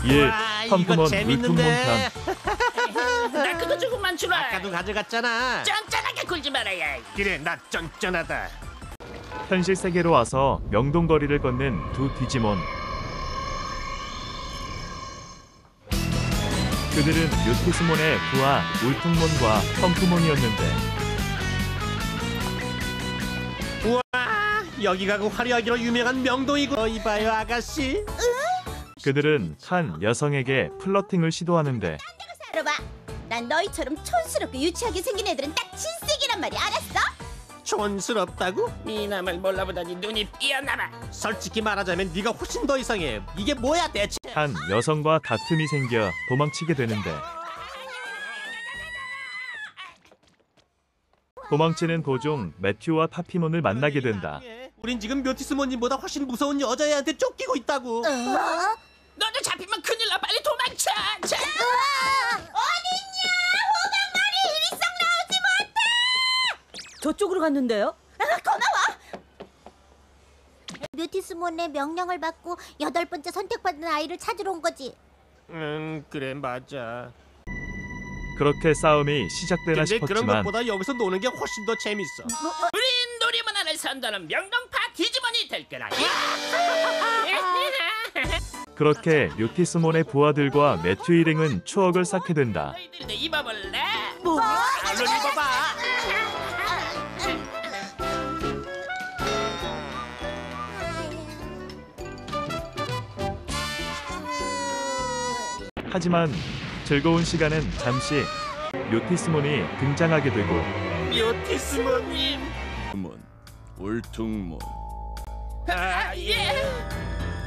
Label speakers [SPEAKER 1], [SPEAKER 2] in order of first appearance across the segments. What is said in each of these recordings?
[SPEAKER 1] 1.
[SPEAKER 2] 와,
[SPEAKER 1] 펌프몬
[SPEAKER 2] 이거
[SPEAKER 1] 물풍몬
[SPEAKER 2] 재밌는데.
[SPEAKER 1] 편.
[SPEAKER 3] 나 그거 조금만 주라.
[SPEAKER 2] 아까도 가져갔잖아.
[SPEAKER 3] 짠짠하게 굴지 말아야.
[SPEAKER 2] 그래, 나 쩐쩐하다.
[SPEAKER 1] 현실 세계로 와서 명동거리를 걷는 두 디지몬. 그들은 뮤티스몬의 부하 울퉁몬과 펌프몬이었는데
[SPEAKER 2] 우와, 여기가 그 화려하기로 유명한 명동이고. 이봐요, 아가씨.
[SPEAKER 1] 그들은 한 여성에게 플러팅을 시도하는데
[SPEAKER 4] 알아봐. 난 너희처럼 촌스럽게 유치하게 생긴 애들은 딱 질색이란 말이 알았어?
[SPEAKER 2] 촌스럽다고?
[SPEAKER 3] 미남을 몰라보다니 눈이 삐었나봐.
[SPEAKER 2] 솔직히 말하자면 네가 훨씬 더 이상해. 이게 뭐야 대체?
[SPEAKER 1] 한 여성과 다툼이 생겨 도망치게 되는데 도망치는 도중 매튜와 파피몬을 만나게 된다.
[SPEAKER 2] 우린 지금 묘티스모님보다 훨씬 무서운 여자애한테 쫓기고 있다고.
[SPEAKER 3] 너도 잡히면 큰일 나. 빨리 도망쳐. 자.
[SPEAKER 4] 어딨냐? 호박말이 일이성 나오지 못해! 저쪽으로 갔는데요? 고마워! 뮤티스몬의 명령을 받고 8번째 선택받은 아이를 찾으러 온 거지.
[SPEAKER 2] 그래 맞아.
[SPEAKER 1] 그렇게 싸움이 시작되나
[SPEAKER 2] 근데 그런
[SPEAKER 1] 싶었지만
[SPEAKER 2] 것보다 여기서 노는 게 훨씬 더 재밌어.
[SPEAKER 3] 우린 놀이문화를 선도하는 명동파 디지몬이 될 거라.
[SPEAKER 1] 그렇게 뮤티스몬의 부하들과 매튜 일행은 추억을 쌓게 된다.
[SPEAKER 3] 너희들도 입어볼래?
[SPEAKER 2] 얼른 입어봐.
[SPEAKER 1] 하지만 즐거운 시간은 잠시 뮤티스몬이 등장하게 되고
[SPEAKER 2] 묘티스모님.
[SPEAKER 5] 문, 울퉁문.
[SPEAKER 3] 아, 예.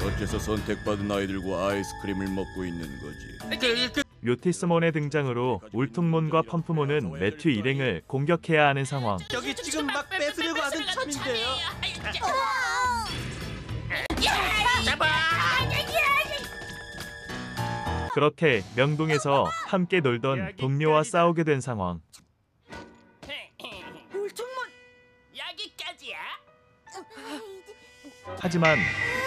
[SPEAKER 5] 어째서 선택받은 아이들과 아이스크림을 먹고 있는 거지?
[SPEAKER 1] 뮤티스몬의 등장으로 울퉁몬과 펌프몬은 매튜 일행을 공격해야 하는 상황.
[SPEAKER 2] 여기 지금 막 뺏으려고 하는 참인데요.
[SPEAKER 3] 잡아.
[SPEAKER 1] 그렇게 명동에서 함께 놀던 동료와 싸우게 된 상황.
[SPEAKER 3] 울퉁문 여기까지야.
[SPEAKER 1] 하지만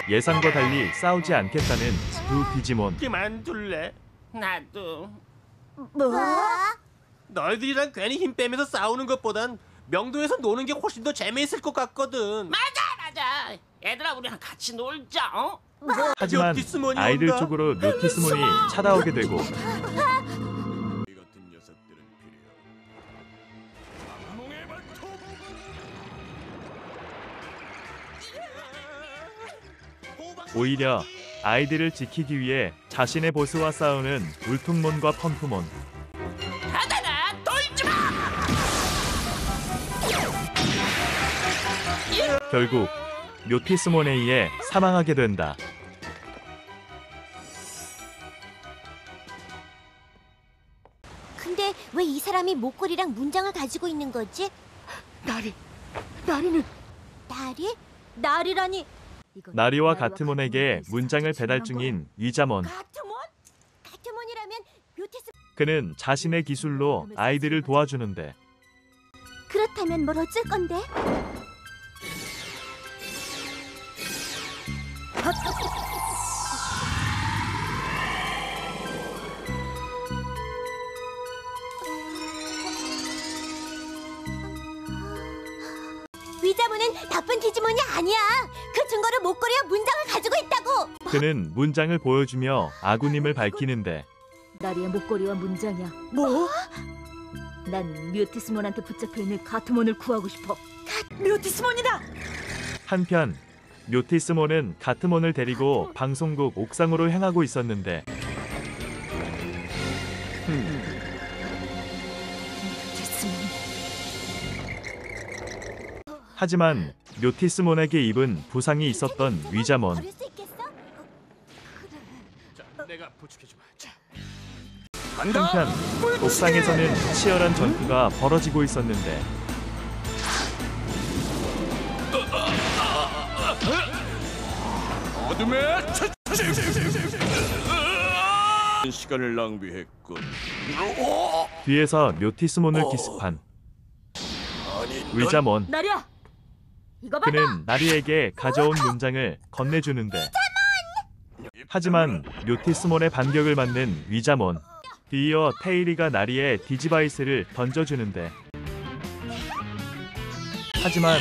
[SPEAKER 1] 예상과 달리 싸우지 않겠다는 두 디지몬.
[SPEAKER 2] 그만둘래?
[SPEAKER 3] 나도.
[SPEAKER 4] 뭐?
[SPEAKER 2] 너희들이랑 괜히 힘 빼면서 싸우는 것보단 명동에서 노는 게 훨씬 더 재미있을 것 같거든.
[SPEAKER 3] 맞아. 얘들아 우리랑 같이 놀자. 어?
[SPEAKER 1] 하지만
[SPEAKER 2] 묘티스몬이
[SPEAKER 1] 아이들
[SPEAKER 2] 온다.
[SPEAKER 1] 쪽으로 뮤티스몬이 찾아오게 되고
[SPEAKER 5] 이 같은 녀석들은 필요. 악몽의 발톱.
[SPEAKER 1] 오히려 아이들을 지키기 위해 자신의 보스와 싸우는 울퉁몬과 펌프몬.
[SPEAKER 3] 하다나 돌지 마.
[SPEAKER 1] 결국 묘티스몬에 의해 사망하게 된다.
[SPEAKER 4] 근데 왜 이 사람이 목걸이랑 문장을 가지고 있는 거지? 나리는? 나리? 나리라니?
[SPEAKER 1] 나리와 가트몬에게 문장을 배달 중인 위자몬.
[SPEAKER 4] 가트몬? 가트몬이라면 뮤티스...
[SPEAKER 1] 그는 자신의 기술로 아이들을 도와주는데
[SPEAKER 4] 그렇다면 뭘 어쩔 건데? 위자모는 나쁜 디지몬이 아니야. 그 증거로 목걸이와 문장을 가지고 있다고.
[SPEAKER 1] 그는 문장을 보여주며 아구님을 밝히는데
[SPEAKER 6] 나리의 목걸이와 문장이야. 뭐? 난 뮤티스몬한테 붙잡혀있는 가트몬을 구하고 싶어.
[SPEAKER 4] 뮤티스몬이다.
[SPEAKER 1] 한편 묘티스몬은 가트몬을 데리고 방송국 옥상으로 향하고 있었는데 하지만 묘티스몬에게 입은 부상이 있었던 위자몬.
[SPEAKER 4] 버릴 수 있겠어?
[SPEAKER 2] 자, 내가 부축해주마. 자.
[SPEAKER 1] 한편 옥상에서는 치열한 전투가 벌어지고 있었는데
[SPEAKER 5] 어둠의 시간을 낭비했군.
[SPEAKER 1] 뒤에서 묘티스몬을 기습한 위자몬.
[SPEAKER 6] 나리야, 이거 받아.
[SPEAKER 1] 그는 나리에게 가져온 문장을 건네주는데 하지만 묘티스몬의 반격을 맞는 위자몬. 뒤이어 테일이가 나리에 디지바이스를 던져주는데 하지만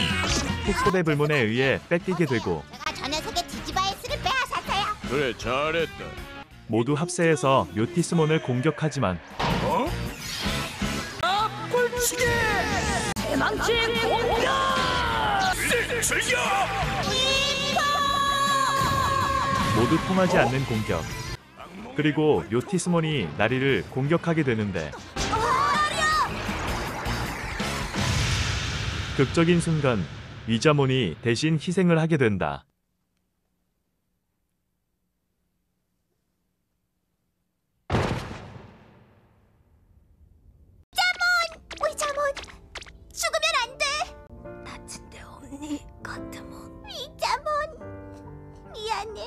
[SPEAKER 1] 흑고대 불문에 의해 뺏기게 되고
[SPEAKER 4] 내가 저 녀석의 디지바이스를 빼앗았어요.
[SPEAKER 5] 그래, 잘했다.
[SPEAKER 1] 모두 합세해서 묘티스몬을 공격하지만 모두 통하지 않는 공격. 그리고 묘티스몬이 나리를 공격하게 되는데 극적인 순간 위자몬이 대신 희생을 하게 된다.
[SPEAKER 4] 위자몬, 죽으면 안 돼.
[SPEAKER 6] 다친 데 없니, 가트몬?
[SPEAKER 4] 위자몬, 미안해.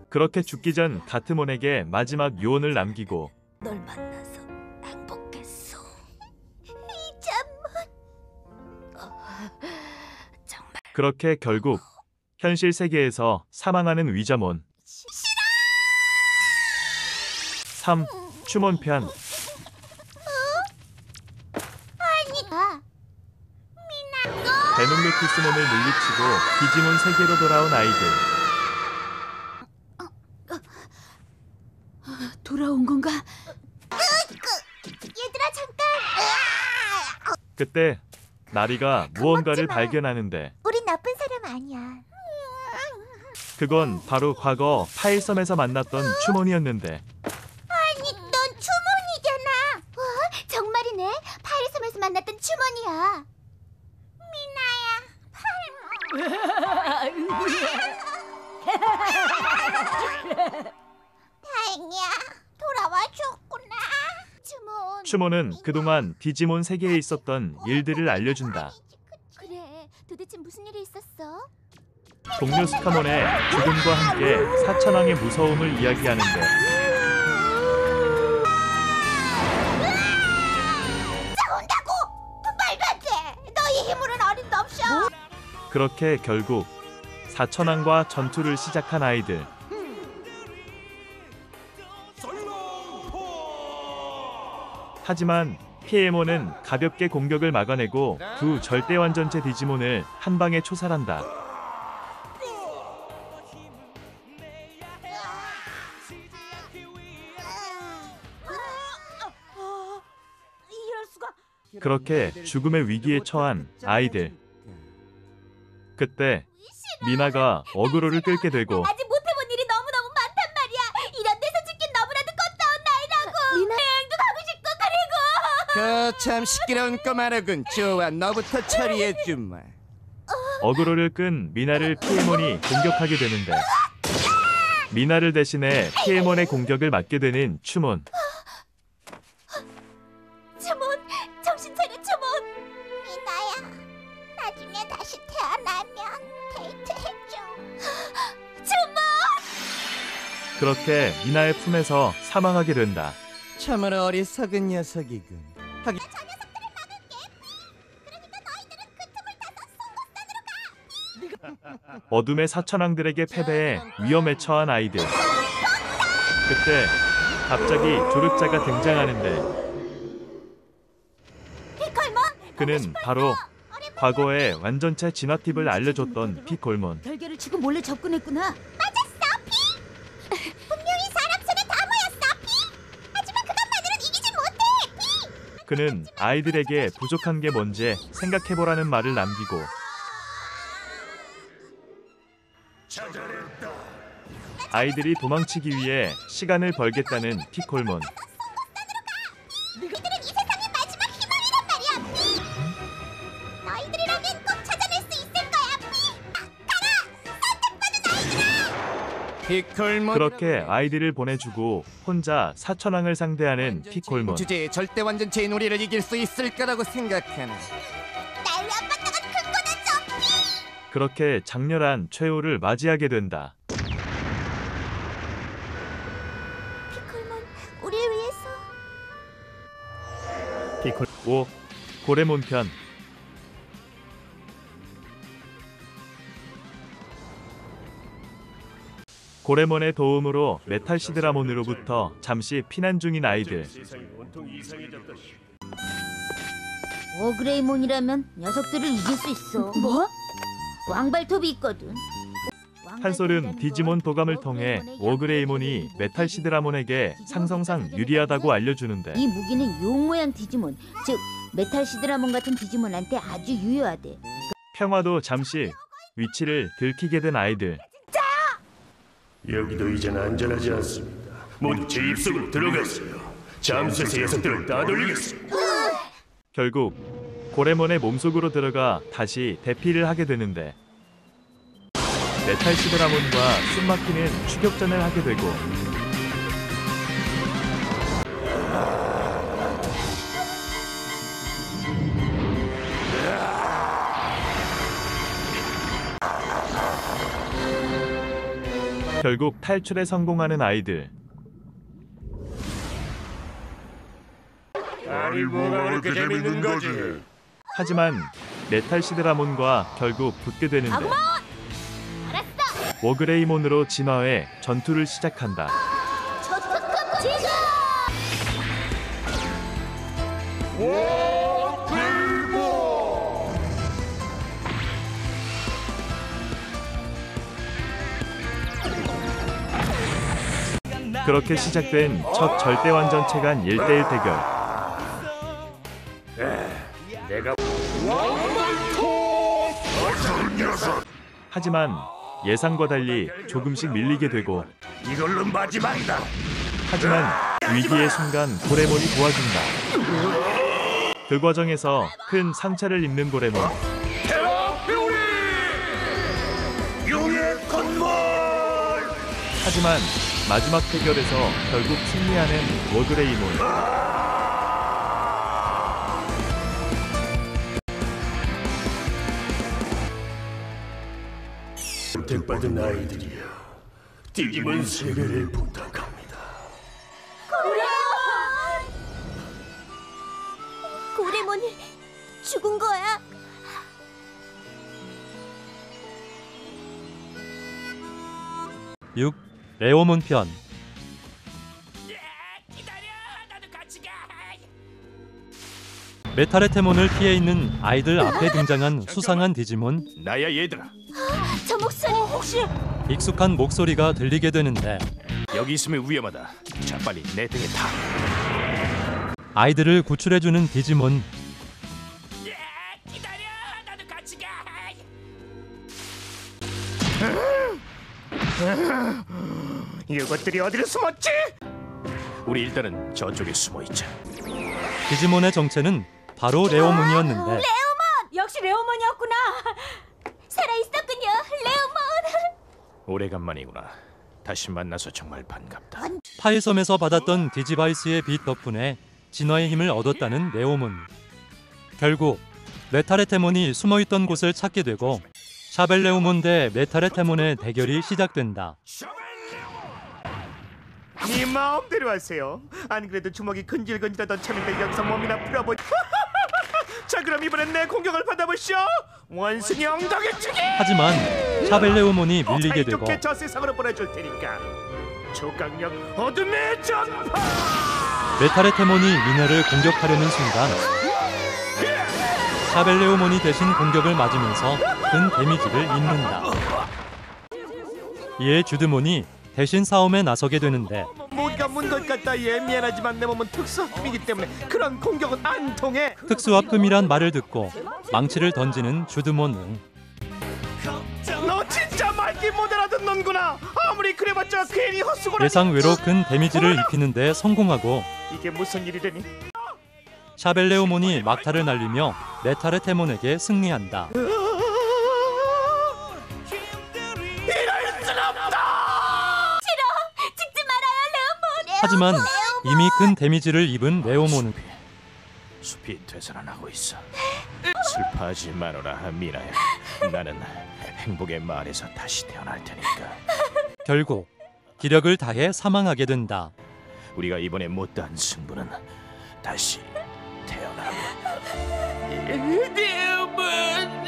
[SPEAKER 1] 그렇게 죽기 전 가트몬에게 마지막 유언을 남기고
[SPEAKER 6] 널 만나서 행복했어.
[SPEAKER 4] 위자몬.
[SPEAKER 6] 정말
[SPEAKER 1] 그렇게 결국 현실 세계에서 사망하는 위자몬. 3. 추몬편.
[SPEAKER 4] 아니,
[SPEAKER 1] 대놈 묘티스몬을 물리치고 디지몬 세계로 돌아온 아이들.
[SPEAKER 6] 돌아온 건가?
[SPEAKER 4] 얘들아 잠깐.
[SPEAKER 1] 그때 나리가 무언가를 발견하는데
[SPEAKER 4] 우린 나쁜 사람 아니야.
[SPEAKER 1] 그건 바로 과거 파일섬에서 만났던 추몬이었는데
[SPEAKER 4] 아니, 넌 추몬이잖아. 정말이네. 파리섬에서 만났던 추몬이야. 다행이야. 돌아와 줬구나. 추몬.
[SPEAKER 1] 추몬은 그동안 디지몬 세계에 있었던 일들을 알려준다.
[SPEAKER 4] 그래. 도대체 무슨 일이 있었어?
[SPEAKER 1] 동료 스카몬의 죽음과 함께 사천왕의 무서움을 이야기하는데
[SPEAKER 4] 싸운다고? 말도 안 돼. 너희 힘으로는 어림도 없어.
[SPEAKER 1] 그렇게 결국 사천왕과 전투를 시작한 아이들. 하지만 피에몬은 가볍게 공격을 막아내고 두 절대 완전체 디지몬을 한 방에 초살한다.
[SPEAKER 4] 이럴 수가.
[SPEAKER 1] 그렇게 죽음의 위기에 처한 아이들. 그때 미나가 어그로를 끌게 되고
[SPEAKER 4] 아직 못해본 일이 너무너무 많단 말이야. 이런 데서 죽긴 너무나도 꽃다운 나이라고. 미나 여행도 가고 싶고 그리고.
[SPEAKER 7] 거참 시끄러운 꼬마라군. 좋아, 너부터 처리해주마.
[SPEAKER 1] 어그로를 끈 미나를 피에몬이 공격하게 되는데 미나를 대신해 피에몬의 공격을 맞게 되는 추몬.
[SPEAKER 4] 추몬, 정신 차려 추몬. 미나야, 나중에 다시 태어나면 데이트해줘. 추몬.
[SPEAKER 1] 그렇게 미나의 품에서 사망하게 된다.
[SPEAKER 7] 참으로 어리석은 녀석이군. 하긴
[SPEAKER 1] 어둠의 사천왕들에게 패배해 위험에 처한 아이들. 그때 갑자기 조력자가 등장하는데
[SPEAKER 4] 피콜몬.
[SPEAKER 1] 그는 바로 과거의 완전체 진화팁을 알려줬던 피콜몬.
[SPEAKER 6] 결계를 치고 몰래 접근했구나.
[SPEAKER 4] 맞았어, 피. 분명히 사람 손에 다 모였어, 피. 하지만 그것만으로는 이기지 못해, 피.
[SPEAKER 1] 그는 아이들에게 부족한 게 뭔지 생각해보라는 말을 남기고 아이들이 도망치기 위해 시간을 벌겠다는 피콜몬.
[SPEAKER 4] 너희들은 이 세상의 마지막 희망이란 말이야, 피. 너희들이라면 꼭 찾아낼 수 있을 거야, 피.
[SPEAKER 7] 피콜몬.
[SPEAKER 1] 그렇게 아이들을 보내주고 혼자 사천왕을 상대하는 피콜몬.
[SPEAKER 7] 주제에 절대 완전체인 우리를 이길 수 있을 거라고 생각하나.
[SPEAKER 4] 날 위압받다가 큰거다, 피.
[SPEAKER 1] 그렇게 장렬한 최후를 맞이하게 된다.
[SPEAKER 4] 피콜몬, 우리를 위해서.
[SPEAKER 1] 5. 고레몬 편. 고레몬의 도움으로 메탈 시드라몬으로부터 잠시 피난 중인 아이들.
[SPEAKER 4] 워그레이몬이라면 녀석들을 이길 수 있어.
[SPEAKER 6] 뭐?
[SPEAKER 4] 왕발톱이 있거든.
[SPEAKER 1] 한솔은 디지몬 도감을 통해 워그레이몬이 메탈 시드라몬에게 상성상 유리하다고 알려주는데
[SPEAKER 4] 이 무기는 용 모양 디지몬, 즉 메탈 시드라몬 같은 디지몬한테 아주 유효하대.
[SPEAKER 1] 평화도 잠시 위치를 들키게 된 아이들.
[SPEAKER 8] 여기도 이젠 안전하지 않습니다. 모두 제 입속으로 들어가세요. 잠수에서 녀석들을 따돌리겠어요.
[SPEAKER 1] 결국 고레몬의 몸속으로 들어가 다시 대피를 하게 되는데 메탈 시드라몬과 숨막히는 추격전을 하게 되고 결국 탈출에 성공하는 아이들.
[SPEAKER 8] 아니 뭐가 그렇게 재밌는 거지?
[SPEAKER 1] 하지만 메탈 시드라몬과 결국 붙게 되는데 워그레이몬으로 진화해 전투를 시작한다. 그렇게 시작된 첫 절대완전체간 1대1 대결.
[SPEAKER 8] 내가
[SPEAKER 1] 하지만 예상과 달리 조금씩 밀리게 되고
[SPEAKER 8] 이걸로 마지막이다.
[SPEAKER 1] 하지만 위기의 순간 고레몬이 도와준다. 그 과정에서 큰 상처를 입는 고레몬.
[SPEAKER 8] 용의 건물.
[SPEAKER 1] 하지만 마지막 대결에서 결국 승리하는 워그레이몬.
[SPEAKER 8] 선택받은 아이들이여, 디지몬 세계를 부탁합니다.
[SPEAKER 4] 고레몬이 죽은 거야?
[SPEAKER 9] 레오몬 편.
[SPEAKER 3] 기다려, 나도 같이 가.
[SPEAKER 9] 메탈의 테몬을 피해 있는 아이들 앞에 등장한 수상한 디지몬.
[SPEAKER 5] 나야 얘들아.
[SPEAKER 4] 저 목소리 혹시?
[SPEAKER 9] 익숙한 목소리가 들리게 되는데
[SPEAKER 5] 여기 있으면 위험하다. 자 빨리 내 등에 타.
[SPEAKER 9] 아이들을 구출해주는 디지몬.
[SPEAKER 3] 기다려, 나도 같이 가.
[SPEAKER 8] 이것들이 어디로 숨었지? 우리 일단은 저쪽에 숨어 있자.
[SPEAKER 9] 디지몬의 정체는 바로 레오몬이었는데
[SPEAKER 6] 역시 레오몬이었구나.
[SPEAKER 4] 살아있었군요, 레오몬.
[SPEAKER 5] 오래간만이구나. 다시 만나서 정말 반갑다.
[SPEAKER 9] 파일섬에서 받았던 디지바이스의 빛 덕분에 진화의 힘을 얻었다는 레오몬. 결국 메탈의 테몬이 숨어있던 곳을 찾게 되고 샤벨레오몬 대 메탈의 테몬의 대결이 시작된다.
[SPEAKER 8] 네 마음대로 하세요. 안 그래도 주먹이 근질근질하던 참인데 여기서 몸이나 풀어보. 자 그럼 이번엔 내 공격을 받아보시오. 원숭이 엉덩이 치기.
[SPEAKER 9] 하지만 샤벨레오몬이 밀리게 되고
[SPEAKER 8] 사이좋게 저 세상으로 보내줄 테니까. 초강력 어둠의 전파.
[SPEAKER 9] 메탈의 테몬이 미네를 공격하려는 순간 샤벨레오몬이 대신 공격을 맞으면서 큰 데미지를 입는다. 이에 주드몬이 대신 싸움에 나서게 되는데
[SPEAKER 8] 뭔가 문것 같다. 예 미안하지만 내 몸은 특수합금이기 때문에 그런 공격은 안 통해.
[SPEAKER 9] 특수합금이란 말을 듣고 망치를 던지는 주드몬은
[SPEAKER 8] 너 진짜 말귀 못 알아듣는구나. 아무리 그래봤자 괜히 헛수고라.
[SPEAKER 9] 예상외로 큰 데미지를 입히는 데 성공하고
[SPEAKER 8] 이게 무슨 일이더니.
[SPEAKER 9] 샤벨레오몬이 막타를 날리며 메탈의 테몬에게 승리한다.
[SPEAKER 4] 죽지 말아요, 레오몬.
[SPEAKER 9] 하지만 이미 큰 데미지를 입은 레오몬은
[SPEAKER 5] 숲이 되살아나고 있어. 슬퍼하지 마노라 미나야. 나는 행복의 마을에서 다시 태어날 테니까.
[SPEAKER 9] 결국 기력을 다해 사망하게 된다.
[SPEAKER 5] 우리가 이번에 못다한 승부는 다시 태어나면.
[SPEAKER 3] 레오몬.